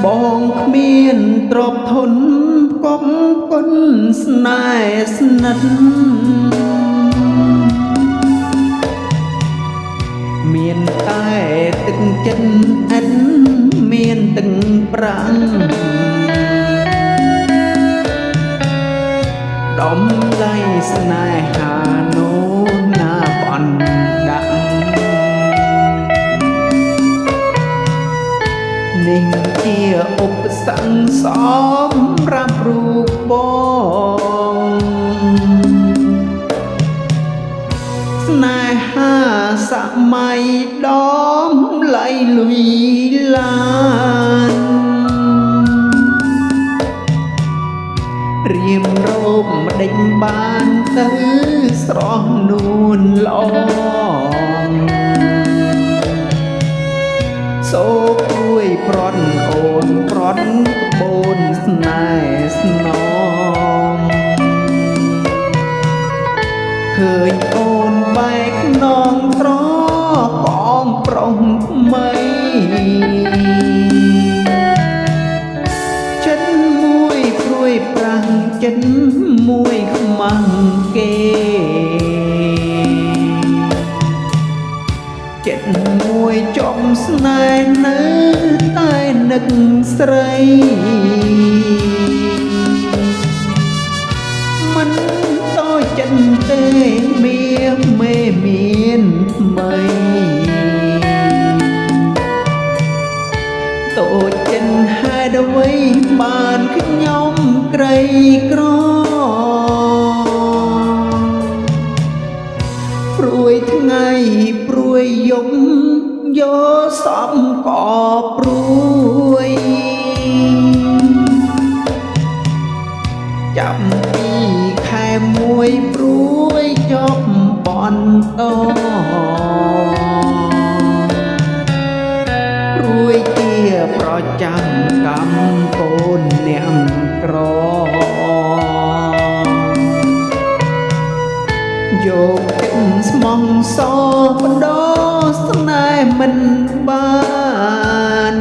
បងគ្មានទ្រព្យធនកុំគុណស្នេហ៍ស្និទ្ធមានតែទឹកចិត្តអិនមានទឹកប្រាំងដំឡៃស្នេហានោះណាបអណ្ដាក់នេះជាឧបសគ្គសម្រាប់រូបបងស្នេហាសម័យដំឡៃលុយឡានរៀមរោគម្ដេចបានទៅស្រស់នួនល្អសូព្រួយប្រន់អូនប្រន់បូនស្នេហ៍ស្នងឃើញអូនបែកខ្នងត្របងប្រុសថ្មីចិត្តមួយព្រួយប្រាំងចិត្តមួយខ្មាំងគេចិត្តមួយចំស្នេហ៍នៅតែនឹកស្រីមិនតូចចិត្តទេមានមេមានថ្មីតូចចិត្តហេតុអ្វីបានខ្ញុំក្រីក្រព្រួយថ្ងៃព្រួយយប់យកសំក៏ព្រួយចាំពីខែមួយព្រួយចប់បន្តព្រួយជាប្រចាំកម្មកូនអ្នកក្រយកចិត្តស្មងសបដោស្នេហ៍មិនបាន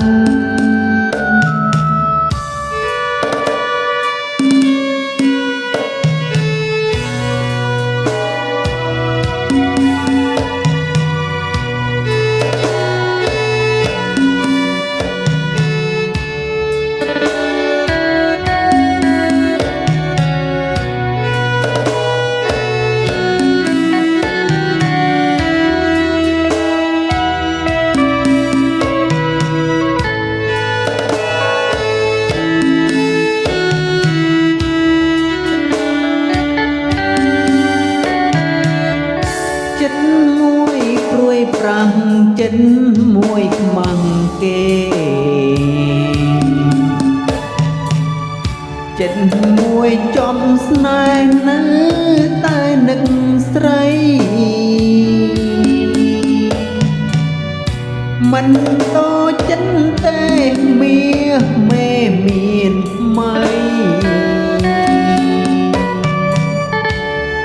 ចិត្តមួយព្រួយប្រាំងចិត្តមួយខ្មាំងគេចិត្តមួយចំស្នេហ៍នៅតែនឹកស្រីមិនតូចចិត្តទេមានមេមានថ្មី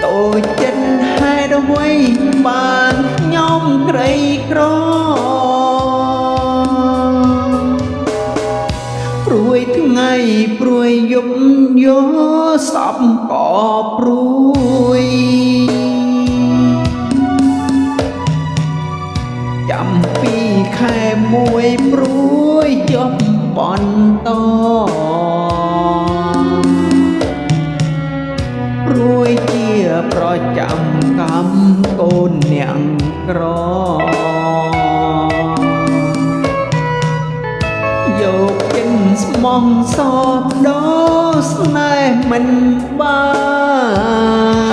តូចចិត្តហេតុអ្វីបានខ្ញុំក្រីក្រព្រួយថ្ងៃព្រួយយប់យកសពក៏ព្រួយចាំពីខែមួយព្រួយចប់បន្តព្រួយជាប្រចាំកម្មកូនអ្នកក្រយកចិត្តស្មងសបដោស្នេហ៍មិនបាន